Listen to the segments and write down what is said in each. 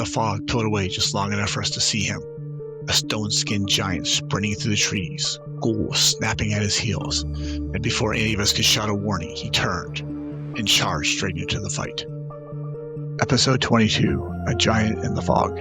The fog pulled away just long enough for us to see him. A stone-skinned giant sprinting through the trees, ghouls snapping at his heels, and before any of us could shout a warning, he turned and charged straight into the fight. Episode 22, A Giant in the Fog.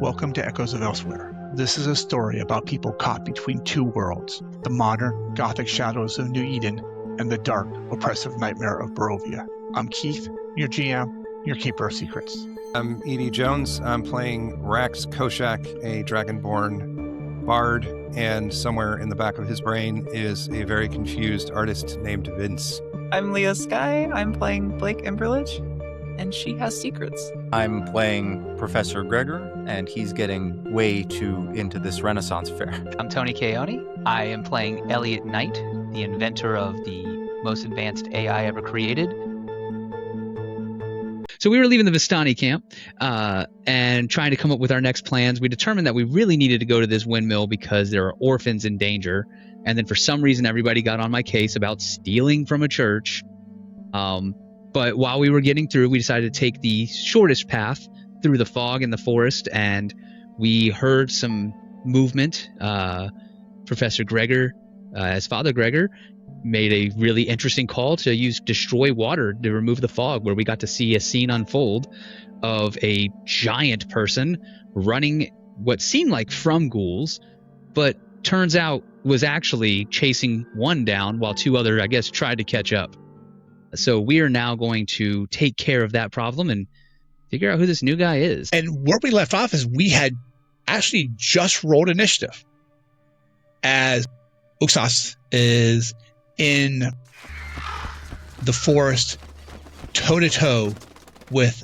Welcome to Echoes of Elsewhere. This is a story about people caught between two worlds, the modern, gothic shadows of New Eden and the dark, oppressive nightmare of Barovia. I'm Keith, your GM, your Keeper of Secrets. I'm Edie Jones. I'm playing Rax Koshak, a dragonborn bard, and somewhere in the back of his brain is a very confused artist named Vince. I'm Leah Sky. I'm playing Blake Emberlich, and she has secrets. I'm playing Professor Gregor, and he's getting way too into this Renaissance fair. I'm Tony Keone. I am playing Elliot Knight, the inventor of the most advanced AI ever created. So we were leaving the Vistani camp and trying to come up with our next plans. We determined that we really needed to go to this windmill because there are orphans in danger. And then for some reason, everybody got on my case about stealing from a church. But while we were getting through, we decided to take the shortest path through the fog in the forest. And we heard some movement. Professor Gregor, as Father Gregor, made a really interesting call to use destroy water to remove the fog, where we got to see a scene unfold of a giant person running what seemed like from ghouls, but turns out was actually chasing one down while two other, I guess, tried to catch up. So we are now going to take care of that problem and figure out who this new guy is. And where we left off is we had actually just rolled initiative as Uxas is in the forest toe-to-toe with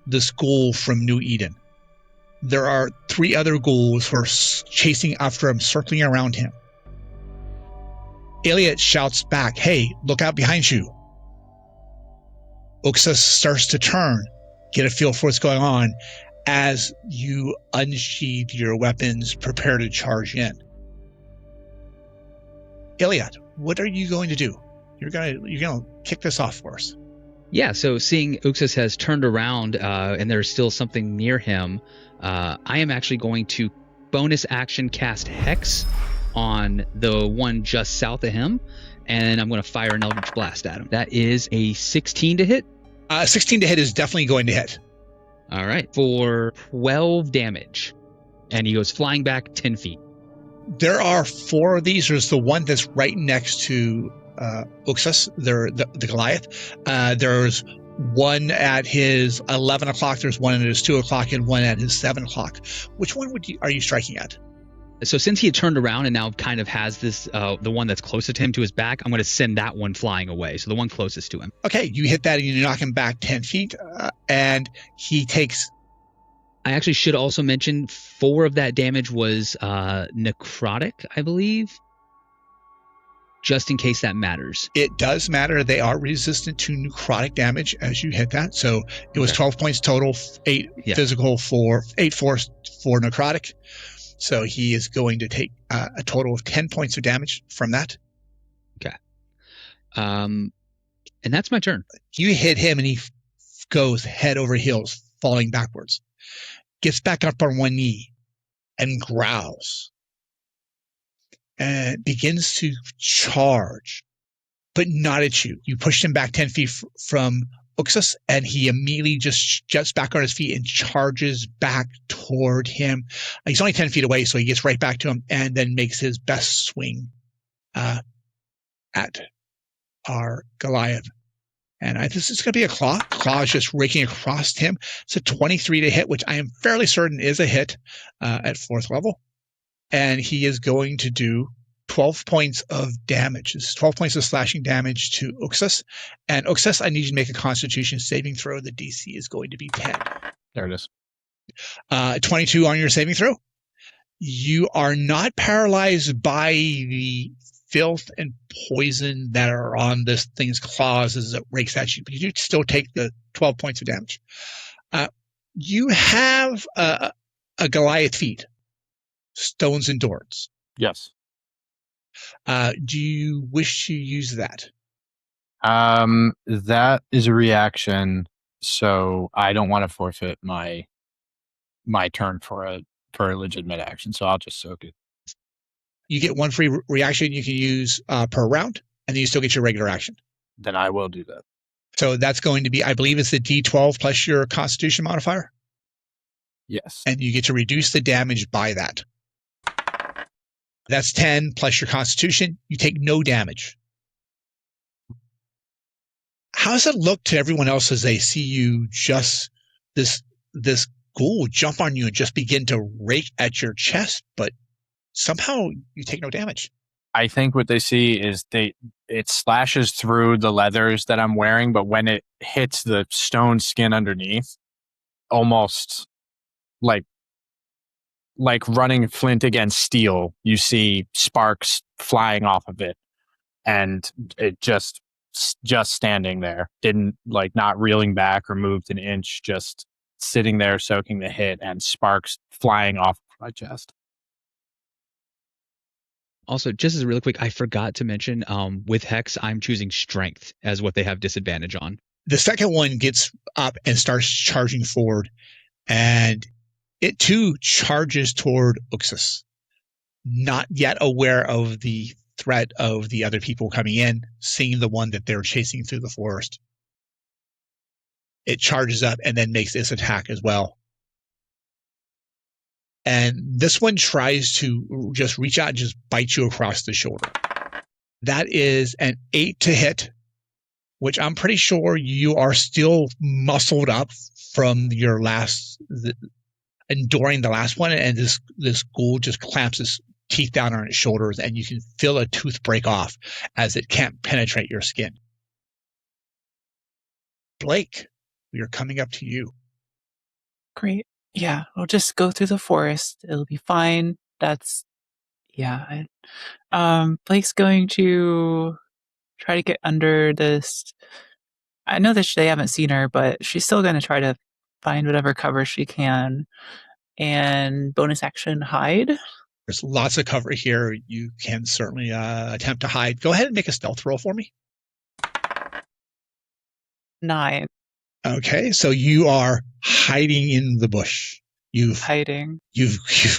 this ghoul from New Eden. There are three other ghouls who are chasing after him, circling around him. Elliot shouts back, "Hey, look out behind you." Uxas starts to turn, get a feel for what's going on as you unsheathe your weapons, prepare to charge in. Elliot, what are you going to do? You're gonna kick this off for us. Yeah, so seeing Uxas has turned around and there's still something near him, I am actually going to bonus action cast Hex on the one just south of him, and I'm going to fire an Eldritch Blast at him. That is a 16 to hit. 16 to hit is definitely going to hit. All right, for 12 damage. And he goes flying back 10 feet. There are four of these. There's the one that's right next to Uxas, the Goliath. There's one at his 11 o'clock, there's one at his 2 o'clock, and one at his 7 o'clock. Which one are you striking at? So since he had turned around and now kind of has this, the one that's closest to him to his back, I'm going to send that one flying away. So the one closest to him. Okay, you hit that and you knock him back 10 feet, and he takes... I actually should also mention 4 of that damage was necrotic, I believe, just in case that matters. It does matter. They are resistant to necrotic damage as you hit that. So it was 12 points total, 8 physical, 8 force, 4 necrotic. So he is going to take a total of 10 points of damage from that. Okay. And that's my turn. You hit him and he goes head over heels, falling backwards. Gets back up on one knee and growls and begins to charge, but not at you. You pushed him back 10 feet from Uxas, and he immediately just jets back on his feet and charges back toward him. He's only 10 feet away, so he gets right back to him and then makes his best swing at our Goliath. And this is going to be a claw. Claw is just raking across him. It's a 23 to hit, which I am fairly certain is a hit at 4th level. And he is going to do 12 points of damage. This is 12 points of slashing damage to Uxas. And Uxas, I need you to make a Constitution saving throw. The DC is going to be 10. There it is. 22 on your saving throw. You are not paralyzed by the filth and poison that are on this thing's claws as it rakes at you, but you do still take the 12 points of damage. You have a Goliath feat, stones and doors. Yes. Do you wish to use that? That is a reaction, so I don't want to forfeit my my turn for a legitimate action, so I'll just soak it. You get one free reaction you can use per round, and then you still get your regular action. Then I will do that. So that's going to be, I believe it's the D12 plus your Constitution modifier. Yes. And you get to reduce the damage by that. That's 10 plus your Constitution. You take no damage. How does it look to everyone else as they see you just this ghoul jump on you and just begin to rake at your chest, but somehow you take no damage? I think what they see is it slashes through the leathers that I'm wearing, but when it hits the stone skin underneath, almost like running flint against steel, you see sparks flying off of it, and it just standing there, didn't not reeling back or moved an inch, just sitting there soaking the hit, and sparks flying off my chest. Also, just as really quick, I forgot to mention, with Hex, I'm choosing Strength as what they have disadvantage on. The second one gets up and starts charging forward, and it too charges toward Uxus, not yet aware of the threat of the other people coming in, seeing the one that they're chasing through the forest. It charges up and then makes its attack as well. And this one tries to just reach out and just bite you across the shoulder. That is an 8 to hit, which I'm pretty sure you are still muscled up from your enduring the last one. And this ghoul just clamps its teeth down on its shoulders, and you can feel a tooth break off as it can't penetrate your skin. Blake, we are coming up to you. Great. Yeah, we'll just go through the forest. It'll be fine. Blake's going to try to get under this. I know that they haven't seen her, but she's still going to try to find whatever cover she can. And bonus action, hide. There's lots of cover here. You can certainly attempt to hide. Go ahead and make a stealth roll for me. 9. Okay, so you are hiding in the bush. You've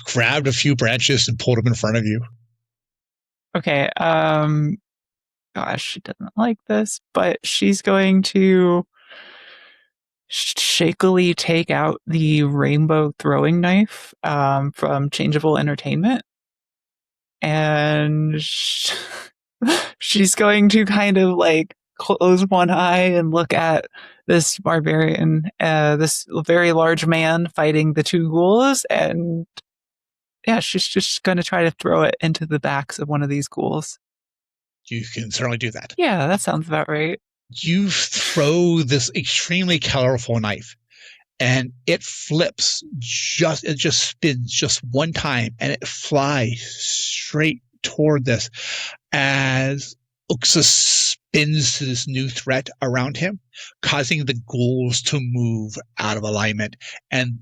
grabbed a few branches and pulled them in front of you. Okay, gosh, she doesn't like this, but she's going to shakily take out the rainbow throwing knife from Changeable Entertainment, and she's going to kind of close one eye and look at this barbarian, this very large man fighting the two ghouls, and yeah, she's just going to try to throw it into the backs of one of these ghouls. You can certainly do that. Yeah, that sounds about right. You throw this extremely colorful knife, and it flips, it just spins just one time, and it flies straight toward this as Uxus spins to this new threat around him, causing the ghouls to move out of alignment, and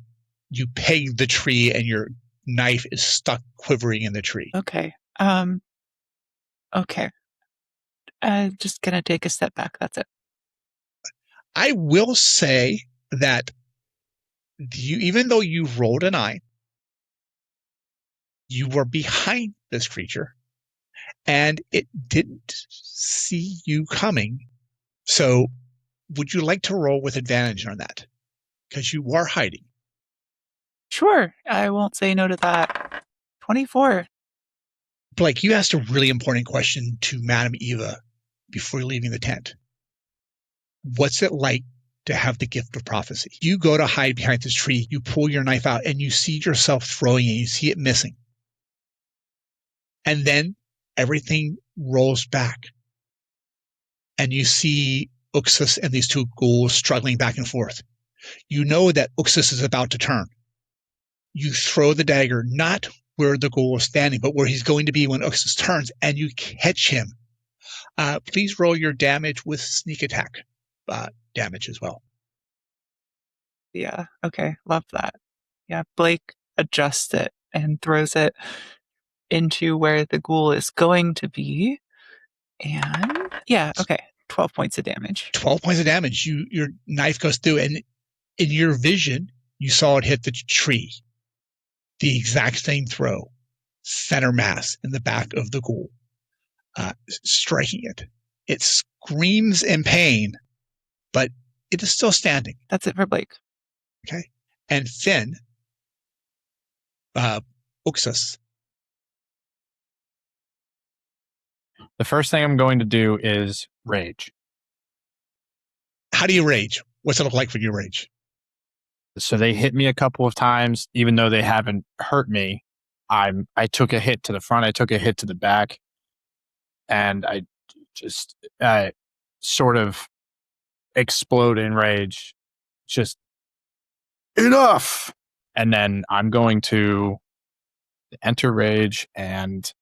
you peg the tree, and your knife is stuck quivering in the tree. Okay. Okay. Just gonna take a step back. That's it. I will say that even though you rolled a 9, you were behind this creature, and it didn't see you coming. So would you like to roll with advantage on that? Because you are hiding. Sure. I won't say no to that. 24. Blake, you asked a really important question to Madame Eva before leaving the tent. What's it like to have the gift of prophecy? You go to hide behind this tree, you pull your knife out, and you see yourself throwing it, you see it missing. And then everything rolls back. And you see Uxus and these two ghouls struggling back and forth. You know that Uxus is about to turn. You throw the dagger not where the ghoul is standing, but where he's going to be when Uxus turns, and you catch him. Please roll your damage with sneak attack damage as well. Yeah, okay. Love that. Yeah, Blake adjusts it and throws it into where the ghoul is going to be. And yeah, okay. 12 points of damage. 12 points of damage. Your knife goes through, and in your vision, you saw it hit the tree. The exact same throw, center mass in the back of the ghoul, striking it. It screams in pain, but it is still standing. That's it for Blake. Okay. And Finn, Uxas. The first thing I'm going to do is rage. How do you rage? What's it look like when you rage? So they hit me a couple of times, even though they haven't hurt me. I took a hit to the front, I took a hit to the back, and I just sort of explode in rage. Just enough. And then I'm going to enter rage, and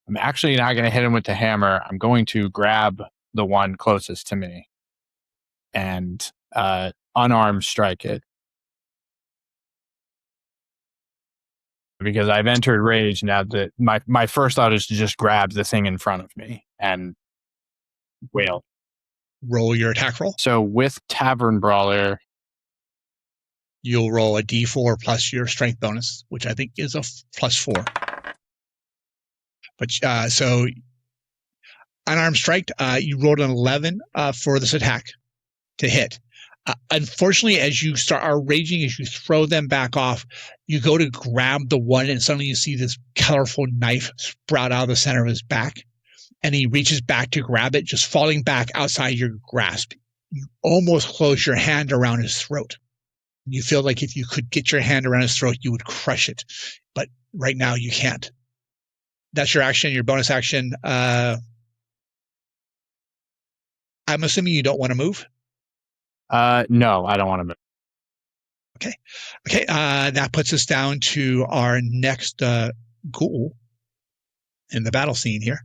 I'm actually not going to hit him with the hammer. I'm going to grab the one closest to me and unarmed strike it. Because I've entered rage now. That my first thought is to just grab the thing in front of me and wail. Roll your attack roll. So with Tavern Brawler, you'll roll a d4 plus your strength bonus, which I think is a +4. But so unarmed strike, you rolled an 11 for this attack to hit. Unfortunately, as you are raging, as you throw them back off, you go to grab the one, and suddenly you see this colorful knife sprout out of the center of his back, and he reaches back to grab it, just falling back outside your grasp. You almost close your hand around his throat. You feel like if you could get your hand around his throat, you would crush it, but right now you can't. That's your action. Your bonus action. I'm assuming you don't want to move. no, I don't want to move. Okay. That puts us down to our next ghoul in the battle scene here.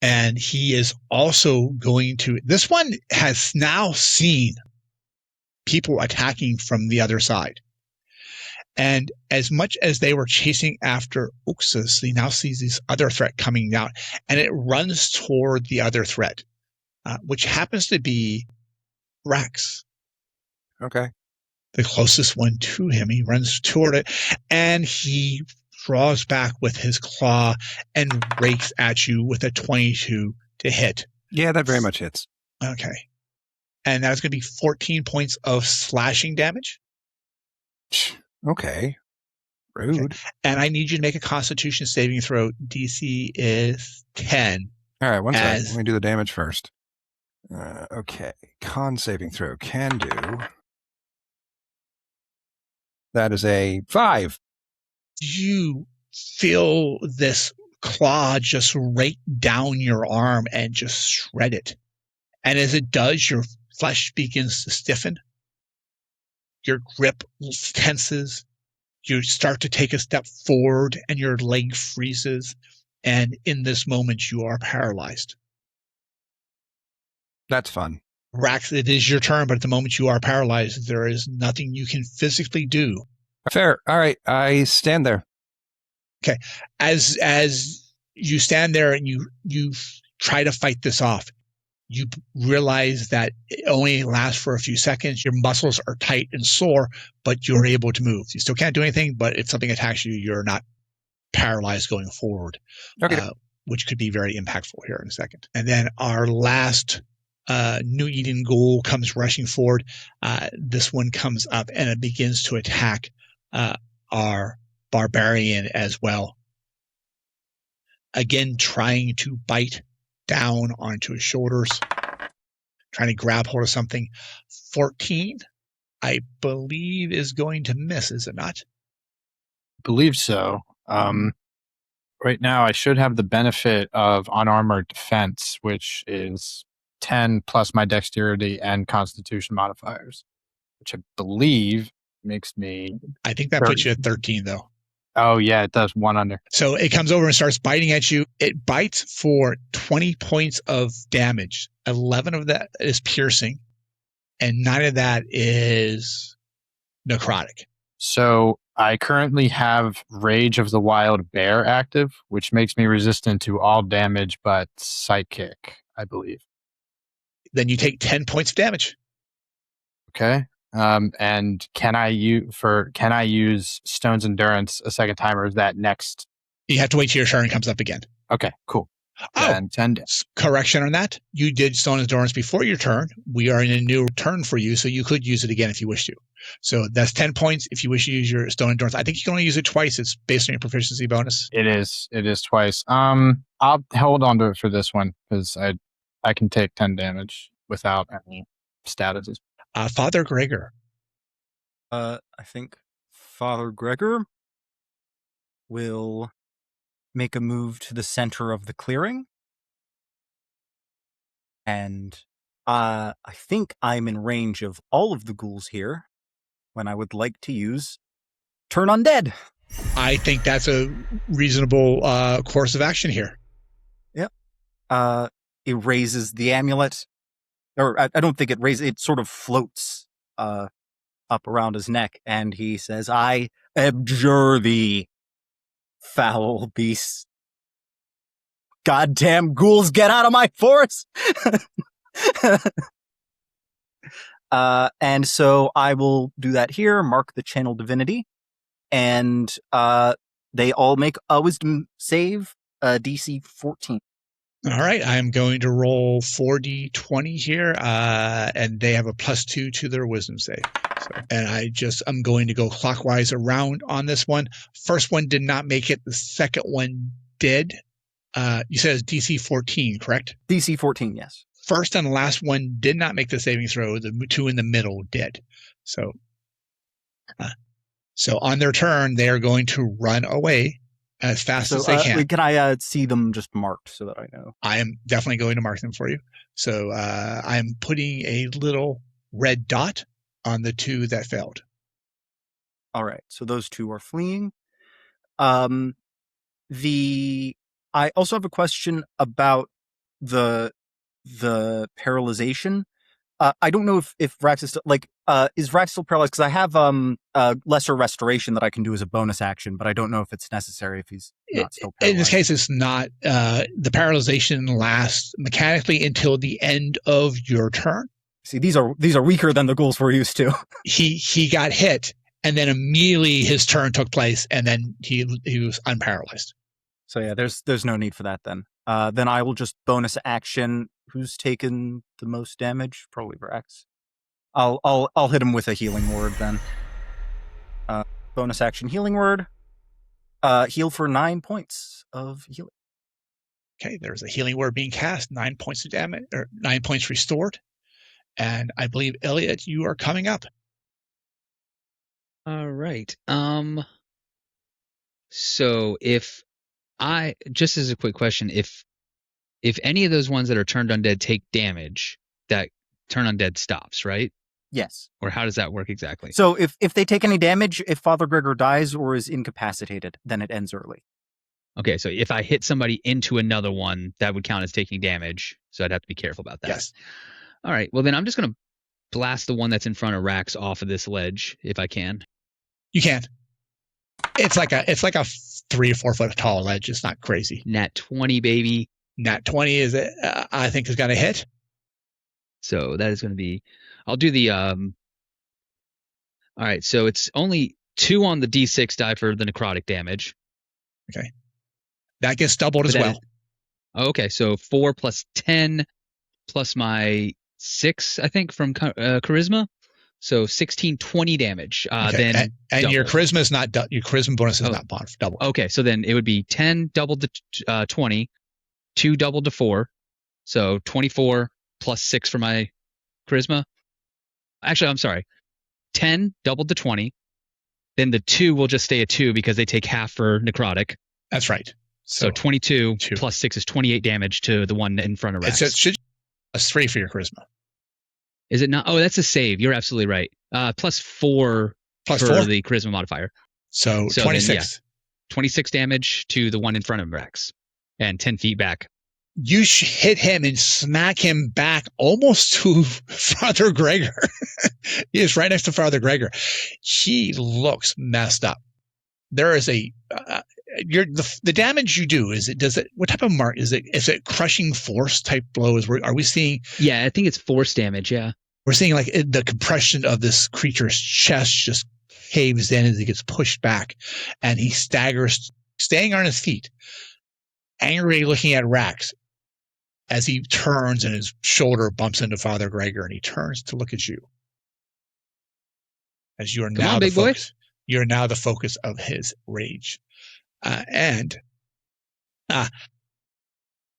And he is also going to, this one has now seen people attacking from the other side. And as much as they were chasing after Uxas, he now sees this other threat coming down, and it runs toward the other threat, which happens to be Rax. Okay. The closest one to him. He runs toward it, and he draws back with his claw and rakes at you with a 22 to hit. Yeah, that very much hits. Okay. And that's going to be 14 points of slashing damage. Okay. Rude. Okay. And I need you to make a Constitution saving throw. DC is 10. All right, one second. Let me do the damage first. Okay. Con saving throw can do. That is a 5. You feel this claw just rake down your arm and just shred it. And as it does, your flesh begins to stiffen. Your grip tenses. You start to take a step forward and your leg freezes. And in this moment, you are paralyzed. That's fun. Rax, it is your turn, but at the moment you are paralyzed, there is nothing you can physically do. Fair. All right. I stand there. Okay. As you stand there and you try to fight this off, you realize that it only lasts for a few seconds. Your muscles are tight and sore, but you're able to move. You still can't do anything, but if something attacks you, you're not paralyzed going forward, Okay. Which could be very impactful here in a second. And then our last New Eden ghoul comes rushing forward. This one comes up and it begins to attack our barbarian as well. Again, trying to bite down onto his shoulders, trying to grab hold of something. 14, I believe, is going to miss, is it not? Believe so. Right now, I should have the benefit of unarmored defense, which is 10 plus my dexterity and constitution modifiers, which I believe makes me... I think that puts you at 13, though. Oh, yeah, it does. 1 under. So it comes over and starts biting at you. It bites for 20 points of damage. 11 of that is piercing, and 9 of that is necrotic. So I currently have Rage of the Wild Bear active, which makes me resistant to all damage but psychic, I believe. Then you take 10 points of damage. Okay. And can I use Stone's Endurance a second time, or is that next? You have to wait till your turn comes up again. Okay, cool. Oh, Then 10 correction on that. You did Stone Endurance before your turn. We are in a new turn for you, so you could use it again if you wish to. So that's 10 points if you wish to use your Stone Endurance. I think you can only use it twice. It's based on your proficiency bonus. It is twice. I'll hold on to it for this one because I can take 10 damage without any statuses. Father Gregor. I think Father Gregor will make a move to the center of the clearing. And I think I'm in range of all of the ghouls here when I would like to use Turn Undead. I think that's a reasonable course of action here. Yep. It raises the amulet. Or I don't think it raises, it sort of floats up around his neck. And he says, I abjure thee, foul beast. Goddamn ghouls, get out of my forest! And so I will do that here, mark the channel divinity, and they all make a wisdom save, DC 14. All right, I'm going to roll 4d20 here, and they have a +2 to their wisdom save. And I'm going to go clockwise around on this one. First one did not make it. The second one did. You said it's DC 14, correct? DC 14, yes. First and last one did not make the saving throw. The two in the middle did. So on their turn, they are going to run away as fast as they can. Can I see them just marked so that I know? I am definitely going to mark them for you. So I'm putting a little red dot on the two that failed. All right. So those two are fleeing. I also have a question about the paralyzation. I don't know if Rax is still, is Rax still paralyzed? Because I have lesser restoration that I can do as a bonus action, but I don't know if it's necessary if he's not still paralyzed. In this case, it's not. The paralyzation lasts mechanically until the end of your turn. See, these are weaker than the ghouls we're used to. He got hit, and then immediately his turn took place, and then he was unparalyzed. So yeah, there's no need for that then. Then I will just bonus action. Who's taken the most damage? Probably Rax. I'll hit him with a healing word then. Bonus action healing word. Heal for 9 points of healing. Okay, there's a healing word being cast. 9 points of damage, or 9 points restored. And I believe Elliot, you are coming up. All right. So just as a quick question, if any of those ones that are turned undead take damage, that turn undead stops, right? Yes. Or how does that work exactly? So if they take any damage, if Father Gregor dies or is incapacitated, then it ends early. Okay, so if I hit somebody into another one, that would count as taking damage. So I'd have to be careful about that. Yes. All right. Well, then I'm just going to blast the one that's in front of Rax off of this ledge if I can. You can. It's like a 3 or 4 foot tall ledge. It's not crazy. Nat 20, baby. Nat 20 I think is going to hit. So that is going to be. I'll do the. All right. So it's only 2 on the D6 die for the necrotic damage. Okay. That gets doubled as well. Okay. So 4 plus 10 plus my 6, I think, from charisma. So 16, 20 damage. Okay. Then and your charisma is not your charisma bonus is not double. Okay, so then it would be 10 doubled to 20, 2 doubled to 4, so 24 plus 6 for my charisma. Actually, I'm sorry, 10 doubled to 20. Then the 2 will just stay a 2 because they take half for necrotic. That's right. So 22 plus 6 is 28 damage to the one in front of Rax. It should a 3 for your charisma. Is it not? Oh, that's a save. You're absolutely right. Plus 4 for the charisma modifier. So 26. Then, 26 damage to the one in front of Rax and 10 feet back. You hit him and smack him back almost to Father Gregor. He is right next to Father Gregor. He looks messed up. There is the damage you do, what type of mark is it? Is it crushing force type blows? Are we seeing? Yeah, I think it's force damage. Yeah. We're seeing like the compression of this creature's chest just caves in as he gets pushed back, and he staggers, staying on his feet, angrily looking at Rax as he turns and his shoulder bumps into Father Gregor, and he turns to look at you. As you are Come now on, the big boy. focus. You're now the focus of his rage.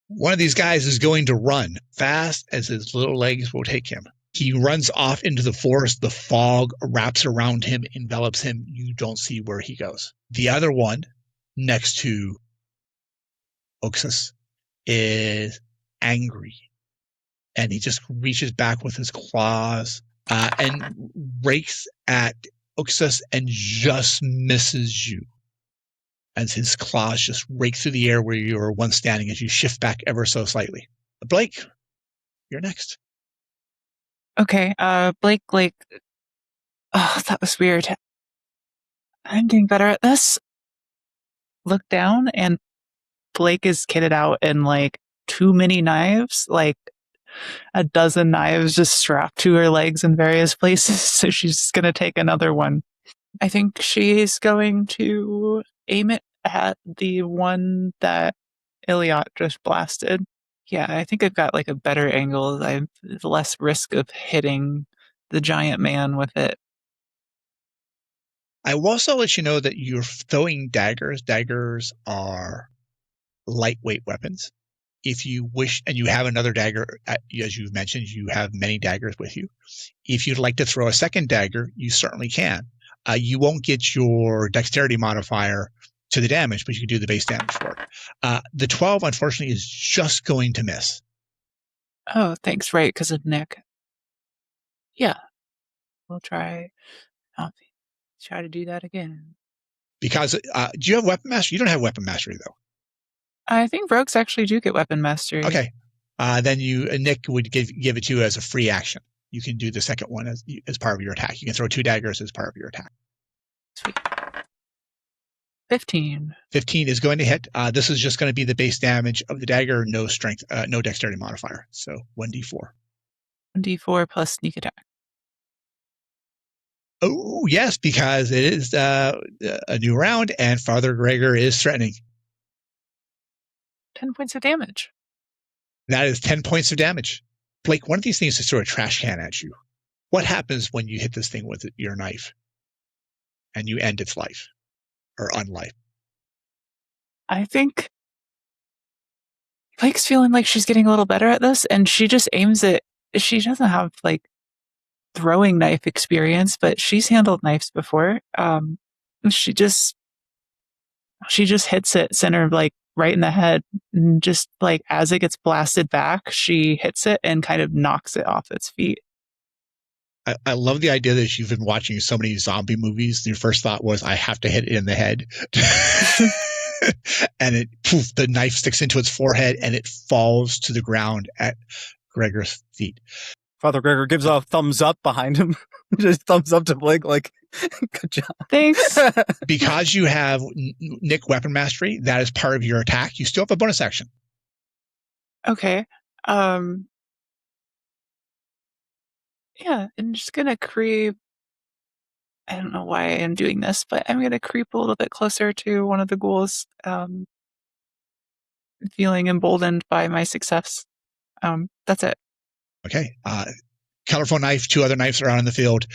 One of these guys is going to run fast as his little legs will take him. He runs off into the forest. The fog wraps around him, envelops him. You don't see where he goes. The other one, next to Oxus, is angry. And he just reaches back with his claws and rakes at Oxus and just misses you. As his claws just rake through the air where you were once standing as you shift back ever so slightly. Blake, you're next. Okay, Blake, oh, that was weird. I'm getting better at this. Look down, and Blake is kitted out in like too many knives, like a dozen knives just strapped to her legs in various places. So she's just going to take another one. I think she's going to aim it at the one that Iliot just blasted. Yeah, I think I've got like a better angle. I have less risk of hitting the giant man with it. I will also let you know that you're throwing daggers. Daggers are lightweight weapons. If you wish, and you have another dagger, as you've mentioned, you have many daggers with you. If you'd like to throw a second dagger, you certainly can. You won't get your dexterity modifier to the damage, but you can do the base damage for it. The 12, unfortunately, is just going to miss. Oh, thanks, right, because of Nick. Yeah, we'll try. I'll try to do that again. Because, do you have weapon mastery? You don't have weapon mastery, though. I think rogues actually do get weapon mastery. Okay. Then Nick would give it to you as a free action. You can do the second one as part of your attack. You can throw 2 daggers as part of your attack. Sweet. 15. 15 is going to hit. This is just going to be the base damage of the dagger, no strength, no dexterity modifier. So 1d4. 1d4 plus sneak attack. Oh, yes, because it is a new round and Father Gregor is threatening. 10 points of damage. That is 10 points of damage. Blake, one of these things is throw a trash can at you. What happens when you hit this thing with your knife and you end its life or unlife? I think Blake's feeling like she's getting a little better at this, and she just aims it. She doesn't have like throwing knife experience, but she's handled knives before. She just hits it center, like right in the head, and just like as it gets blasted back, she hits it and kind of knocks it off its feet. I love the idea that you've been watching so many zombie movies. Your first thought was, I have to hit it in the head. And the knife sticks into its forehead and it falls to the ground at Gregor's feet. Father Gregor gives a thumbs up behind him. Just thumbs up to Blake, like, good job. Thanks. Because you have Nick weapon mastery, that is part of your attack. You still have a bonus action. Okay. Yeah, I'm just gonna creep. I don't know why I am doing this, but I'm gonna creep a little bit closer to one of the ghouls, feeling emboldened by my success. That's it. Okay. Colorful knife, 2 other knives are out in the field.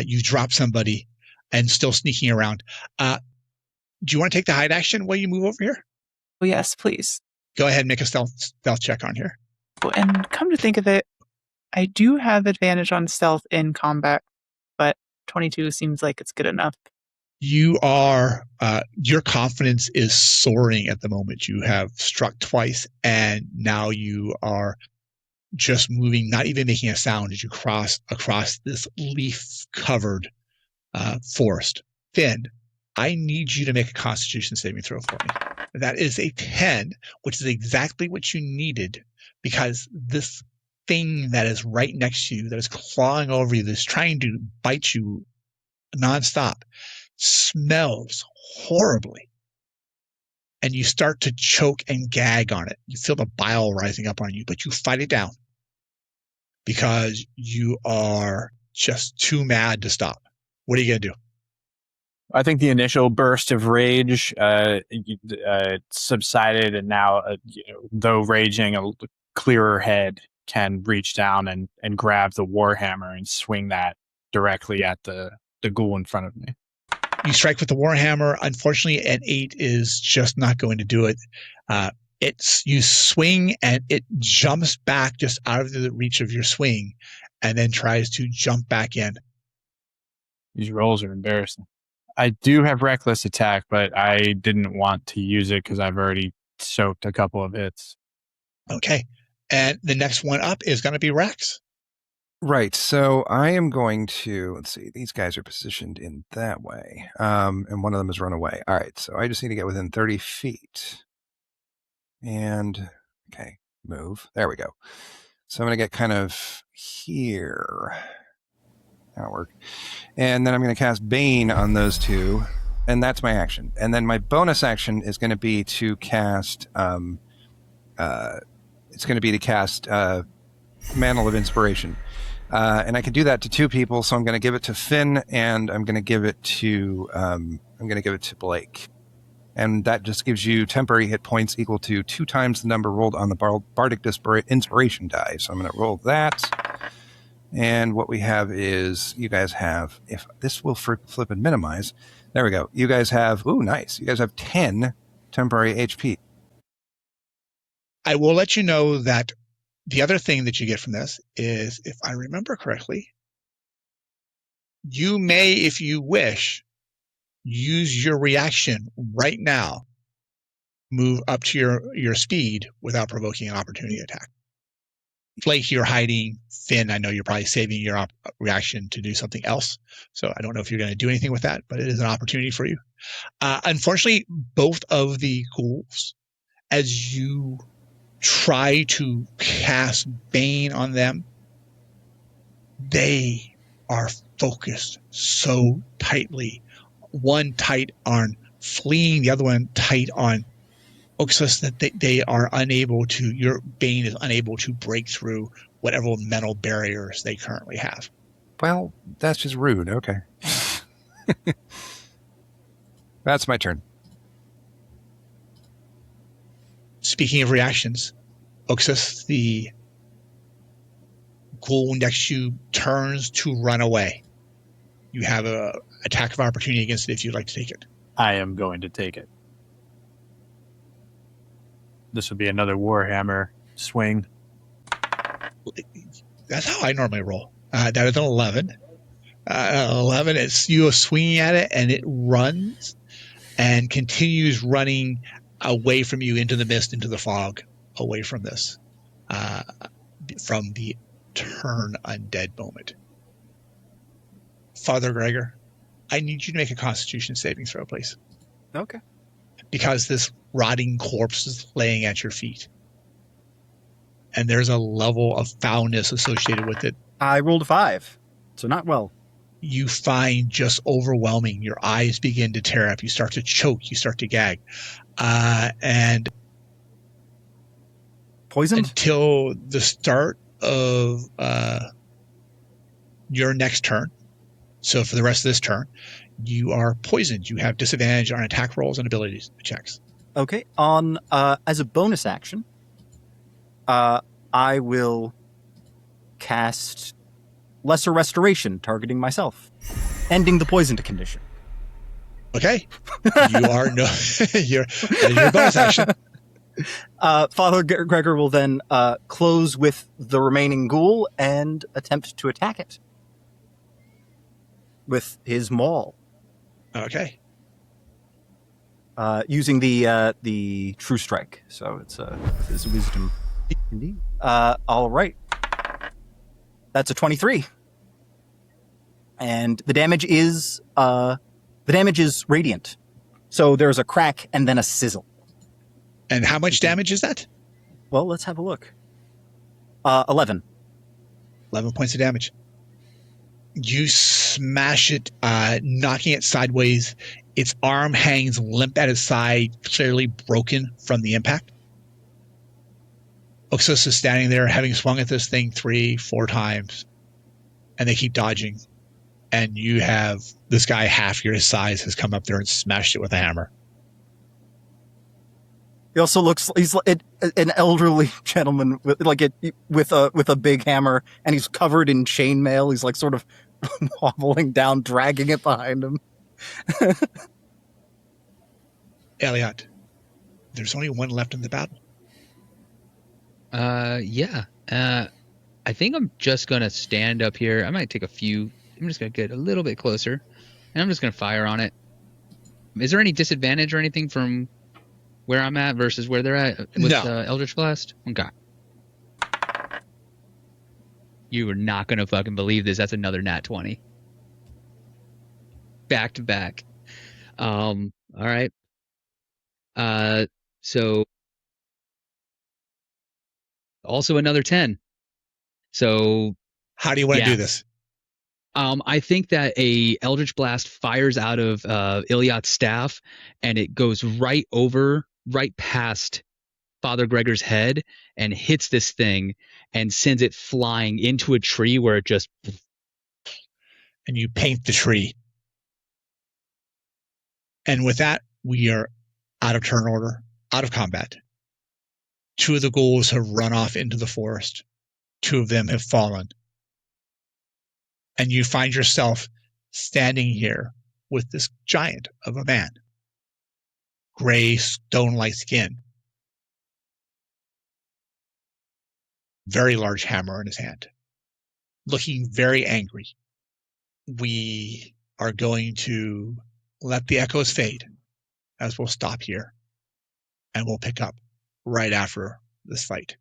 You drop somebody and still sneaking around. Do you want to take the hide action while you move over here? Oh, yes, please. Go ahead and make a stealth check on here. And come to think of it, I do have advantage on stealth in combat, but 22 seems like it's good enough. You are, your confidence is soaring at the moment. You have struck twice, and now you are just moving, not even making a sound as you cross across this leaf-covered forest. Finn, I need you to make a Constitution saving throw for me. That is a 10, which is exactly what you needed, because this thing that is right next to you, that is clawing over you, that's trying to bite you nonstop, smells horribly. And you start to choke and gag on it. You feel the bile rising up on you, but you fight it down. because you are just too mad to stop. What are you going to do? I think the initial burst of rage subsided, and now, though raging, a clearer head can reach down and grab the warhammer and swing that directly at the ghoul in front of me. You strike with the warhammer. Unfortunately, an 8 is just not going to do it. You swing and it jumps back just out of the reach of your swing, and then tries to jump back in. These rolls are embarrassing. I do have reckless attack, but I didn't want to use it because I've already soaked a couple of hits. Okay. And the next one up is going to be Rex. Right. So I am going to, let's see, these guys are positioned in that way. And one of them has run away. All right. So I just need to get within 30 feet. And, okay, move. There we go. So I'm going to get kind of here. That'll work. And then I'm going to cast Bane on those two. And that's my action. And then my bonus action is going to be to cast, Mantle of Inspiration. And I can do that to 2 people, so I'm going to give it to Finn, and I'm going to give it to Blake, and that just gives you temporary hit points equal to 2 times the number rolled on the Bardic Inspiration die. So I'm going to roll that, and what we have is you guys have, if this will flip and minimize, there we go. You guys have, ooh, nice. You guys have 10 temporary HP. I will let you know that the other thing that you get from this is, if I remember correctly, you may, if you wish, use your reaction right now, move up to your speed without provoking an opportunity attack. Flake, you're hiding. Finn, I know you're probably saving your reaction to do something else. So I don't know if you're going to do anything with that, but it is an opportunity for you. Unfortunately, both of the ghouls, as you try to cast Bane on them, they are focused so tightly. One tight on fleeing, the other one tight on Oxus, that they are unable to, your Bane is unable to break through whatever mental barriers they currently have. Well, that's just rude. Okay. That's my turn. Speaking of reactions, Oxus, the ghoul next to you, turns to run away. You have a attack of opportunity against it if you'd like to take it. I am going to take it. This would be another Warhammer swing. That's how I normally roll. That is an 11. 11, it's you swinging at it, and it runs and continues running away from you into the mist, into the fog, away from this, from the turn undead moment. Father Gregor, I need you to make a Constitution saving throw, please. Okay. Because this rotting corpse is laying at your feet. And there's a level of foulness associated with it. I rolled a 5, so not well. You find just overwhelming. Your eyes begin to tear up. You start to choke. You start to gag. And Poisoned? Until the start of your next turn. So for the rest of this turn, you are poisoned. You have disadvantage on attack rolls and abilities checks. Okay. On as a bonus action, I will cast Lesser Restoration, targeting myself, ending the poisoned condition. Okay. You are your bonus action. Father Gregor will then close with the remaining ghoul and attempt to attack it with his maul. Okay. Using the True Strike, so it's his wisdom. Indeed. All right. That's a 23, and the damage is radiant. So there's a crack and then a sizzle. And how much damage is that? Well, let's have a look. 11. 11 points of damage. You smash it, knocking it sideways. Its arm hangs limp at its side, clearly broken from the impact. Oxus is standing there, having swung at this thing 3-4 times, and they keep dodging. And you have this guy half your size has come up there and smashed it with a hammer. He also looks, he's like an elderly gentleman with a big hammer, and he's covered in chainmail. He's like sort of wobbling down, dragging it behind him. Elliot, there's only one left in the battle. Yeah. I think I'm just gonna stand up here. I might take a few. I'm just gonna get a little bit closer, and I'm just gonna fire on it. Is there any disadvantage or anything from where I'm at versus where they're at with No. Eldritch Blast? Okay. You are not gonna fucking believe this. That's another nat 20. Back to back. All right. So also another 10. So How do you want to Yeah. do this? I think that a Eldritch Blast fires out of Iliot's staff, and it goes right past Father Gregor's head and hits this thing and sends it flying into a tree where it just... And you paint the tree. And with that, we are out of turn order, out of combat. 2 of the ghouls have run off into the forest. 2 of them have fallen. And you find yourself standing here with this giant of a man. Gray, stone-like skin. Very large hammer in his hand. Looking very angry. We are going to let the echoes fade as we'll stop here. And we'll pick up right after this fight.